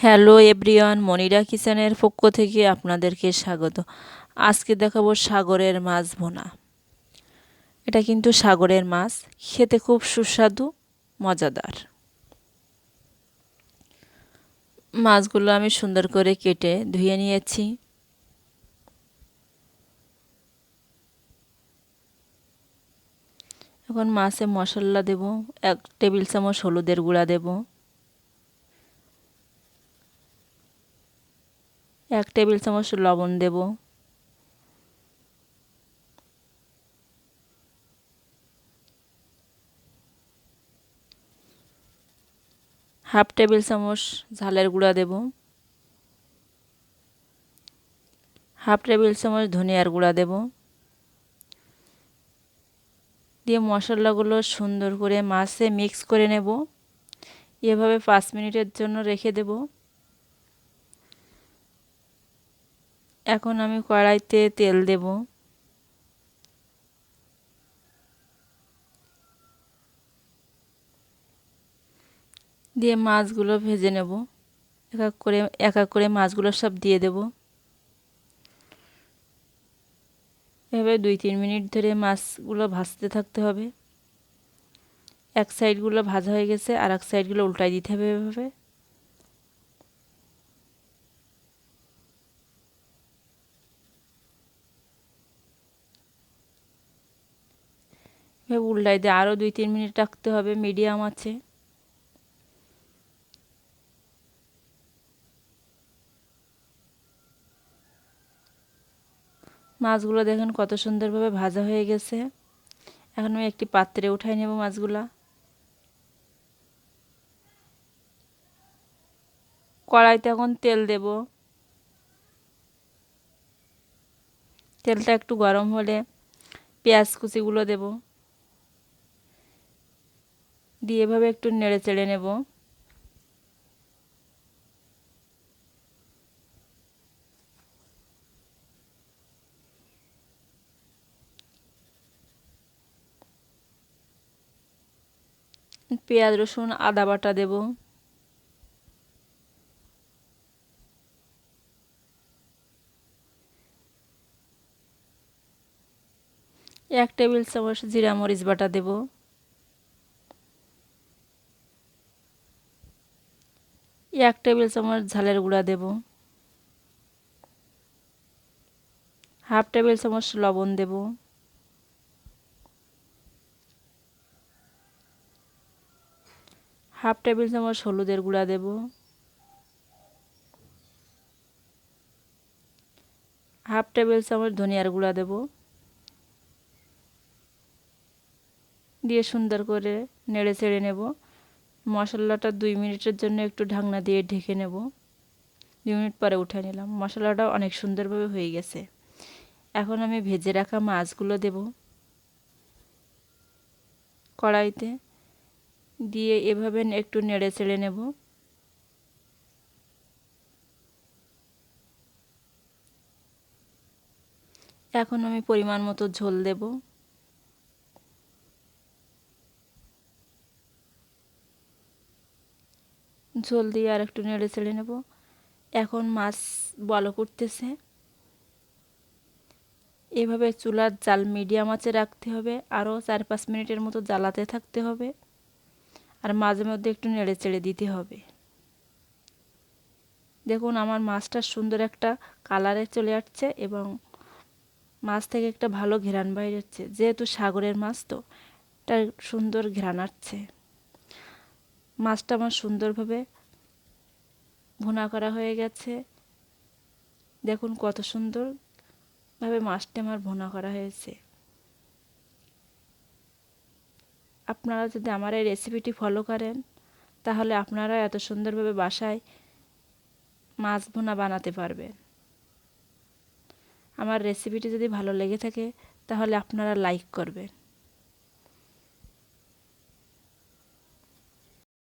Hello everyone, Monira কিচেনের পক্ষ থেকে আপনাদেরকে স্বাগত। আজকে দেখাবো সাগরের মাছ ভুনা। এটা কিন্তু সাগরের মাছ, খেতে খুব সুস্বাদু, মজাদার। মাছগুলো আমি সুন্দর করে কেটে ধুয়ে নিয়েছি। এখন মাছে মশলা দেব। 1 টেবিল চামচ হলুদের গুঁড়া দেব, 1 টেবিল চামচ লবণ দেব, 1/2 টেবিল চামচ ঝালের গুঁড়া দেব, 1/2 টেবিল চামচ ধনিয়ার গুঁড়া দেব। দিয়ে মশলাগুলো সুন্দর করে মাছে মিক্স করে নেব। এভাবে 5 মিনিটের জন্য রেখে দেব। এখন আমি কড়াইতে তেল দেব। দিয়ে মাছগুলো ভেজে নেব। এক এক করে মাছগুলো সব দিয়ে দেব। এভাবে 2-3 মিনিট ধরে মাছগুলো ভাজতে থাকতে হবে। এক সাইডগুলো ভাজা হয়ে গেছে, আর এক সাইডগুলো উল্টাই দিতে হবে। এভাবে এভাবে উল্টাই দিয়ে আরও 2-3 মিনিট রাখতে হবে মিডিয়াম আছে। মাছগুলো দেখেন কত সুন্দরভাবে ভাজা হয়ে গেছে। এখন আমি একটি পাত্রে উঠাই নেব মাছগুলা। কড়াইতে এখন তেল দেব। তেলটা একটু গরম হলে পেঁয়াজ কুচিগুলো দেব। দিয়ে এভাবে একটু নেড়ে চেড়ে নেব। পেঁয়াজ রসুন আদা বাটা দেব। 1 টেবিল চামচ জিরা মরিচ বাটা দেব। 1 টেবিল চামচ ঝালের গুঁড়া দেব। 1/2 টেবিল চামচ লবণ দেব। 1/2 টেবিল চামচ হলুদের গুঁড়া দেব। 1/2 টেবিল চামচ ধনিয়ার গুঁড়া দেব। দিয়ে সুন্দর করে নেড়ে চেড়ে নেব। মশলাটা 2 মিনিটের জন্য একটু ঢাকনা দিয়ে ঢেকে নেব। 2 মিনিট পরে উঠে নিলাম। মশলাটা অনেক সুন্দরভাবে হয়ে গেছে। এখন আমি ভেজে রাখা মাছগুলো দেব কড়াইতে। দিয়ে এভাবে একটু নেড়ে চেড়ে নেব। এখন আমি পরিমাণ মতো ঝোল দেব। ঝোল দিয়ে আর একটু নেড়ে চেড়ে নেব। এখন মাছ বলক উঠতেছে। এভাবে চুলার জাল মিডিয়াম আঁচে রাখতে হবে। আরও 4-5 মিনিটের মতো জ্বালাতে থাকতে হবে। আর মাঝে মধ্যে একটু নেড়ে চেড়ে দিতে হবে। দেখুন আমার মাছটা সুন্দর একটা কালারে চলে আসছে এবং মাছ থেকে একটা ভালো ঘ্রাণ বাইর হচ্ছে। যেহেতু সাগরের মাছ তো একটা সুন্দর ঘ্রাণ আসছে। মাছটা আমার সুন্দরভাবে ভুনা করা হয়ে গেছে। দেখুন কত সুন্দরভাবে মাছটা আমার ভুনা করা হয়েছে। আপনারা যদি আমার এই রেসিপিটি ফলো করেন তাহলে আপনারা এত সুন্দরভাবে বাসায় মাছ ভুনা বানাতে পারবেন। আমার রেসিপিটি যদি ভালো লেগে থাকে তাহলে আপনারা লাইক করবেন।